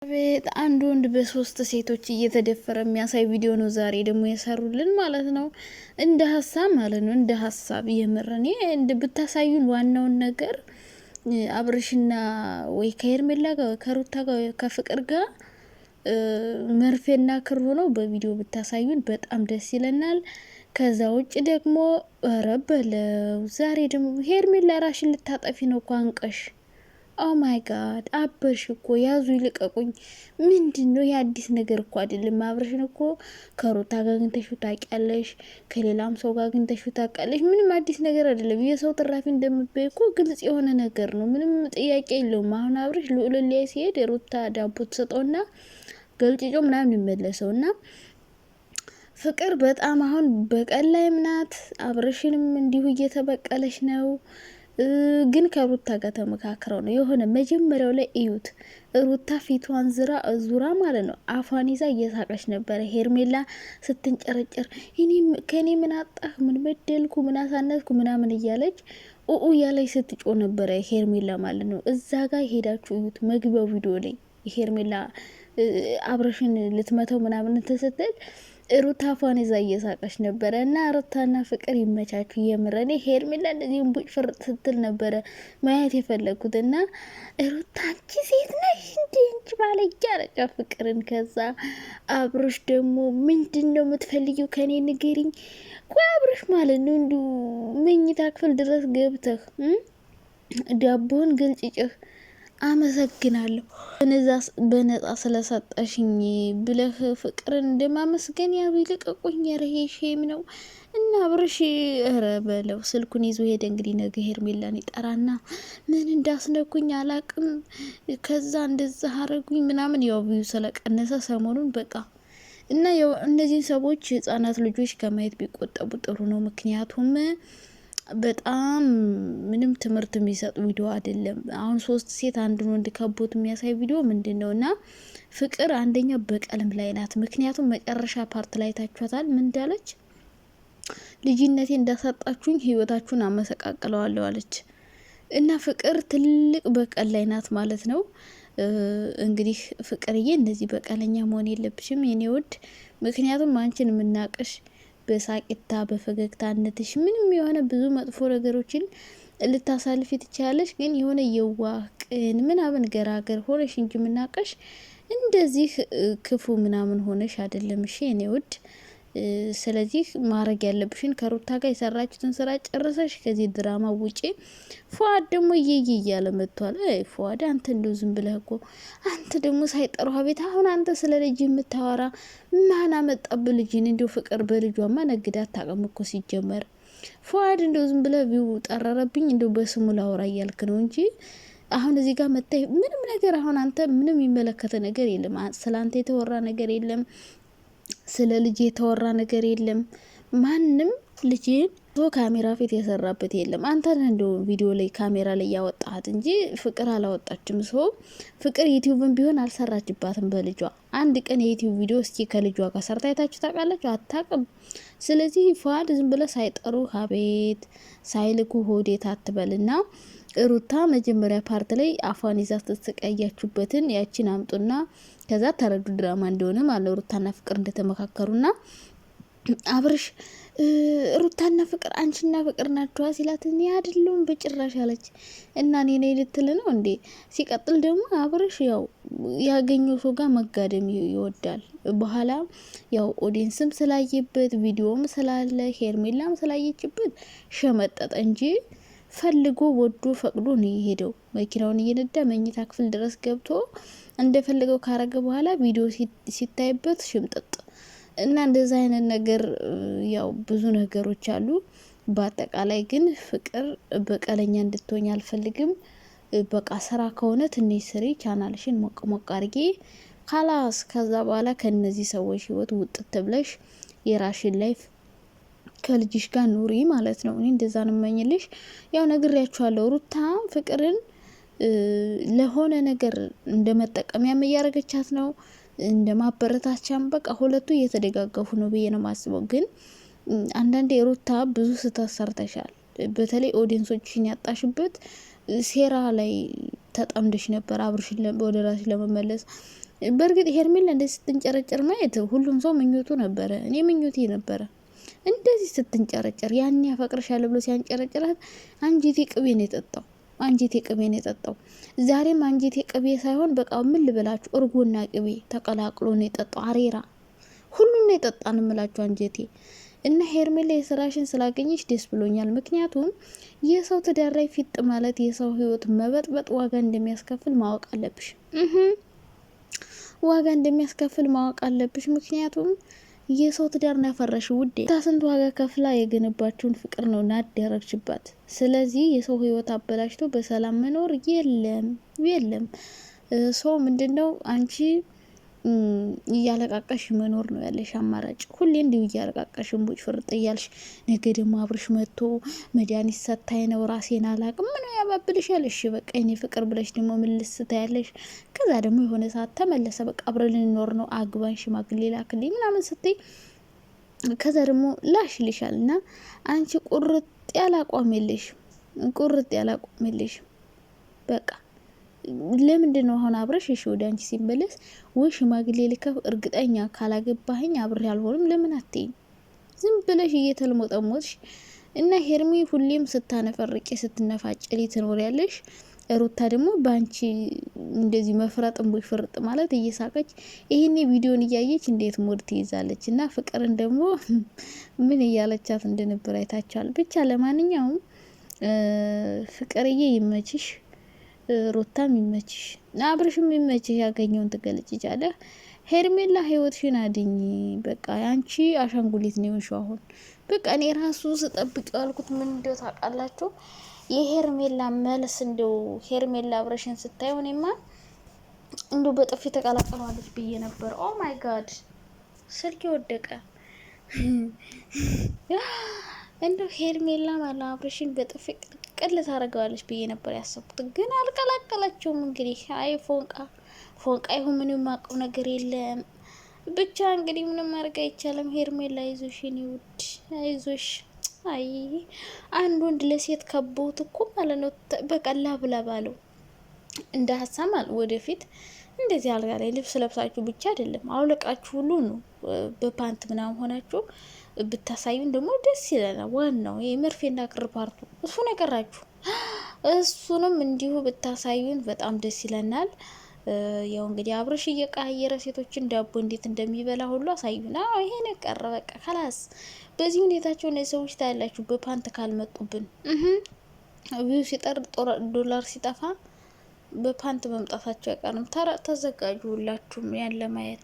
ቤት አንድ ወንድ በሶስት ሴቶች እየተደፈረ የሚያሳይ ቪዲዮ ነው ዛሬ ደግሞ የሰሩልን ማለት ነው። እንደ ሀሳብ ማለት ነው። እንደ ሀሳብ የምረኔ ብታሳዩን ዋናውን ነገር አብርሽና ወይ ከሄርሜላ ጋር ከሩታ ጋር ከፍቅር ጋር መርፌና ክር ሆነው በቪዲዮ ብታሳዩን በጣም ደስ ይለናል። ከዛ ውጭ ደግሞ ረበለው ዛሬ ደግሞ ሄርሜላ ራሽን ልታጠፊ ነው እኮ አንቀሽ። ኦ ማይ ጋድ አበርሽ እኮ ያዙ ይልቀቁኝ። ምንድነው የአዲስ ነገር እኮ አይደለም። አብርሽን እኮ ከሩታ ጋር ግንተሹ ታውቂያለሽ፣ ከሌላም ሰው ጋር ግንተሹ ታውቂያለሽ። ምንም አዲስ ነገር አይደለም። የሰው ትራፊ እንደምትበይ እኮ ግልጽ የሆነ ነገር ነው። ምንም ጥያቄ የለውም። አሁን አብርሽ ልዑል ላይ ሲሄድ ሩታ ዳቦ ተሰጠውና ገልጭጮ ምናምን ይመለሰውና ፍቅር በጣም አሁን በቀል ላይም ናት። አብርሽንም እንዲሁ እየተበቀለች ነው። ግን ከሩታ ጋር ተመካክረው ነው የሆነ መጀመሪያው ላይ እዩት። ሩታ ፊቷን ዙራ ማለት ነው አፏን ይዛ እየሳቀች ነበረ። ሄርሜላ ስትንጨረጨር ከኔ ምን አጣህ፣ ምን በደልኩ፣ ምን አሳነስኩ ምናምን እያለች እያለች ስትጮ ነበረ ሄርሜላ ማለት ነው። እዛ ጋር ሄዳችሁ እዩት። መግቢያው ቪዲዮ ላይ ሄርሜላ አብርሽን ልትመተው ምናምን ስትል ሩታ አፏን ይዛ እየሳቀች ነበረ። እና ሩታና ፍቅር ይመቻችሁ። የምረኔ ሄርሜላ እንደዚህ ቡጭ ፍርጥ ስትል ነበረ ማየት የፈለጉት። እና ሩታ አንቺ ሴት ነሽ እንዴ እንጂ ባለጌ አለቻ ፍቅርን። ከዛ አብርሽ ደግሞ ምንድን ነው የምትፈልጊው ከኔ ንገሪኝ። ቆይ አብርሽ ማለት ነው እንዲሁ መኝታ ክፍል ድረስ ገብተህ ዳቦን ገልጭጭህ አመሰግናለሁ በነጻ ስለሰጠሽኝ ብለህ ፍቅርን እንደማመስገን ያው ይልቀቁኝ። ረሄ ሼም ነው። እና አብርሽ ኧረ በለው ስልኩን ይዞ ሄደ። እንግዲህ ነገ ሄርሜላን ይጠራና ምን እንዳስነኩኝ አላቅም፣ ከዛ እንደዛ አረጉኝ ምናምን። ያው ቪዩ ስለቀነሰ ሰሞኑን በቃ እና ያው እነዚህ ሰዎች ህጻናት ልጆች ከማየት ቢቆጠቡ ጥሩ ነው። ምክንያቱም በጣም ምንም ትምህርት የሚሰጥ ቪዲዮ አይደለም። አሁን ሶስት ሴት አንዱን ወንድ ከቦት የሚያሳይ ቪዲዮ ምንድን ነው? እና ፍቅር አንደኛ በቀልም ላይ ናት። ምክንያቱም መጨረሻ ፓርት ላይ ታችኋታል። ምን እንዳለች? ልጅነቴ እንዳሳጣችሁኝ ህይወታችሁን አመሰቃቅለዋለሁ አለች። እና ፍቅር ትልቅ በቀል ላይ ናት ማለት ነው። እንግዲህ ፍቅርዬ እንደዚህ በቀለኛ መሆን የለብሽም የኔ ውድ። ምክንያቱም አንቺን የምናቅሽ በሳቂታ በፈገግታነትሽ ምንም የሆነ ብዙ መጥፎ ነገሮችን ልታሳልፊ ትችላለሽ። ግን የሆነ የዋህ ቅን ምናምን ገራገር ሆነሽ እንጂ ምናቀሽ እንደዚህ ክፉ ምናምን ሆነሽ አይደለም። እሺ እኔ ውድ። ስለዚህ ማድረግ ያለብሽን ከሩታ ጋር የሰራችሁትን ስራ ጨርሰሽ ከዚህ ድራማ ውጪ። ፏድ ደግሞ እየየ እያለ መጥቷል። ፏድ አንተ እንደው ዝም ብለህ እኮ አንተ ደግሞ ሳይጠሩህ ቤት አሁን አንተ ስለ ልጅ የምታወራ ማን አመጣብ ልጅን? እንደው ፍቅር በልጇማ ነግዳ አታውቅም እኮ ሲጀመር። ፏድ እንደው ዝም ብለህ ቢው ጠረረብኝ እንደው በስሙ ላወራ እያልክ ነው እንጂ አሁን እዚህ ጋር መጣይ ምንም ነገር አሁን አንተ ምንም የሚመለከተ ነገር የለም። ስላንተ የተወራ ነገር የለም። ስለ ልጅ የተወራ ነገር የለም። ማንም ልጅን ካሜራ ፊት የሰራበት የለም። አንተ ነህ እንደው ቪዲዮ ላይ ካሜራ ላይ ያወጣሃት እንጂ ፍቅር አላወጣችም። ሰው ፍቅር ዩቲዩብን ቢሆን አልሰራችባትም በልጇ። አንድ ቀን የዩቲዩብ ቪዲዮ እስኪ ከልጇ ጋር ሰርታ አይታችሁ ታውቃላችሁ? አታውቅም። ስለዚህ ፏድ ዝም ብለ ሳይጠሩ ሀቤት ሳይልኩ ሆዴት አትበልና ሩታ መጀመሪያ ፓርት ላይ አፏን ይዛ ስትቀያችሁበትን ያቺን አምጡና ከዛ ተረዱ ድራማ እንደሆነ ማለት ሩታና ፍቅር እንደተመካከሩና አብርሽ ሩታና ፍቅር አንቺና ፍቅር ናቸዋ ሲላት እኔ አይደለሁም በጭራሽ አለች። እና እኔ ነኝ ልትል ነው እንዴ? ሲቀጥል ደግሞ አብርሽ ያው ያገኘው ሰው ጋር መጋደም ይወዳል። በኋላ ያው ኦዲየንስም ስላየበት ቪዲዮም ስላለ ሄርሜላም ስላየችበት ሸመጠጠ እንጂ ፈልጎ ወዶ ፈቅዶ ነው የሄደው። መኪናውን እየነዳ መኝታ ክፍል ድረስ ገብቶ እንደፈለገው ካረገ በኋላ ቪዲዮ ሲታይበት ሽምጥጥ እና እንደዛ አይነት ነገር ያው ብዙ ነገሮች አሉ። በአጠቃላይ ግን ፍቅር በቀለኛ እንድትሆኝ አልፈልግም። በቃ ስራ ከሆነ ትንሽ ስሪ፣ ቻናልሽን ሞቅ ሞቅ አርጊ ካላስ። ከዛ በኋላ ከነዚህ ሰዎች ህይወት ውጥት ብለሽ የራሽን ላይፍ ከልጅሽ ጋር ኑሪ ማለት ነው። እኔ እንደዛ ነው የምመኝልሽ። ያው ነግሬያችኋለሁ። ሩታ ፍቅርን ለሆነ ነገር እንደመጠቀሚያም እያረገቻት ነው፣ እንደማበረታቻም በቃ ሁለቱ እየተደጋገፉ ነው ብዬ ነው ማስበው። ግን አንዳንዴ ሩታ ብዙ ስህተት ሰርተሻል። በተለይ ኦዲየንሶችን ያጣሽበት ሴራ ላይ ተጠምደሽ ነበር አብርሽን ወደ ራስሽ ለመመለስ በእርግጥ ሄርሜላ እንደዚህ ስትንጨረጨር ማየት ሁሉም ሰው ምኞቱ ነበረ። እኔ ምኞቴ ነበረ እንደዚህ ስትንጨረጨር። ያን ያፈቅርሻለሁ ብሎ ሲያንጨረጭራት አንጀቴ ቅቤ ነው የጠጣው። አንጀቴ ቅቤ ነው የጠጣው። ዛሬም አንጀቴ ቅቤ ሳይሆን በቃ ምን ልበላችሁ፣ እርጎና ቅቤ ተቀላቅሎ ነው የጠጣው። አሬራ ሁሉን ነው የጠጣን እምላችሁ አንጀቴ። እና ሄርሜላ የስራሽን ስላገኘሽ ደስ ብሎኛል። ምክንያቱም የሰው ትዳር ላይ ፊጥ ማለት የሰው ህይወት መበጥበጥ ዋጋ እንደሚያስከፍል ማወቅ አለብሽ። ዋጋ እንደሚያስከፍል ማወቅ አለብሽ። ምክንያቱም የሰው ትዳር ነው ያፈረሽው ውዴ። ስንት ዋጋ ከፍላ የገነባችውን ፍቅር ነው ናደረግችባት። ስለዚህ የሰው ህይወት አበላሽቶ በሰላም መኖር የለም። ሰው ምንድነው አንቺ እያለቃቀሽ መኖር ነው ያለሽ አማራጭ። ሁሌ እንዲሁ እያለቃቀሽ እንቡጭ ፍርጥ እያልሽ ነገ ደግሞ አብርሽ መጥቶ መድኃኒት ሰታይ ነው ራሴን አላቅም ምን ያባብልሻል። እሺ በቃ እኔ ፍቅር ብለሽ ደግሞ ምልስ ታያለሽ። ከዛ ደግሞ የሆነ ሰዓት ተመለሰ በቃ አብረን ልንኖር ነው አግባኝ ሽማግሌ ላክልኝ ምናምን ስትይ ከዛ ደግሞ ላሽ ይልሻል። እና አንቺ ቁርጥ ያለ አቋም የለሽም። በቃ ለምንድን ነው አሁን አብረሽ እሺ ወደ አንቺ ሲመለስ ወይ ሽማግሌ ልከፍ እርግጠኛ ካላገባኸኝ አብሬ አልሆንም ለምን አትይኝ? ዝም ብለሽ እየተልሞጠሞጥሽ እና ሄርሜ ሁሌም ስታነፈርቂ ስትነፋጭሊ ትኖሪያለሽ። ሩታ ደግሞ በአንቺ እንደዚህ መፍረጥ እንቦይ ፍርጥ ማለት እየሳቀች ይሄኔ ቪዲዮን እያየች እንዴት ሞድ ትይዛለች። እና ፍቅርን ደግሞ ምን እያለቻት እንደነበር አይታችኋል። ብቻ ለማንኛውም ፍቅርዬ ይመችሽ፣ ሩታም ይመችሽ፣ አብርሽም ይመችሽ። ያገኘውን ትገልጭ ይቻለህ። ሄርሜላ ህይወትሽን አድኝ። በቃ አንቺ አሻንጉሊት ነው የሆንሽው አሁን። በቃ እኔ ራሱ ስጠብቅ ያልኩት ምን እንደው ታውቃላችሁ የሄርሜላ መልስ እንደው ሄርሜላ አብርሽን ስታየው እኔማ እንደው በጥፊ ተቀላቀለዋለች ብዬ ነበር። ኦ ማይ ጋድ ስልክ ወደቀ። እንደው ሄርሜላ ማለት አብርሽን በጥፊ ቅል ታደርገዋለች ብዬ ነበር ያሰብኩት፣ ግን አልቀላቀላቸውም። እንግዲህ አይ ፎንቃ ይሁን ምንም የማውቀው ነገር የለም። ብቻ እንግዲህ ምንም ማድረግ አይቻልም። ሄርሜላ አይዞሽ የኔ ውድ አይዞሽ። አይ አንድ ወንድ ለሴት ከቦት እኮ ማለት ነው በቃ ላብላ ባለው እንደ ሀሳብ ማለት ወደፊት እንደዚህ አልጋ ላይ ልብስ ለብሳችሁ ብቻ አይደለም አውለቃችሁ ሁሉ ነው በፓንት ምናምን ሆናችሁ ብታሳዩን ደግሞ ደስ ይለናል። ዋናው የመርፌና ክር ፓርቱ እሱ ነገራችሁ እሱንም እንዲሁ ብታሳዩን በጣም ደስ ይለናል። ያው እንግዲህ አብርሽ እየቀያየረ ሴቶችን ዳቦ እንዴት እንደሚበላ ሁሉ አሳዩና ይሄን ቀረ በቃ خلاص። በዚህ ሁኔታቸው ነው ሰዎች ታያላችሁ በፓንት ካልመጡብን ቪው ሲጠር ዶላር ሲጠፋ በፓንት መምጣታቸው አይቀርም። ተዘጋጁ ሁላችሁም ያን ለማየት።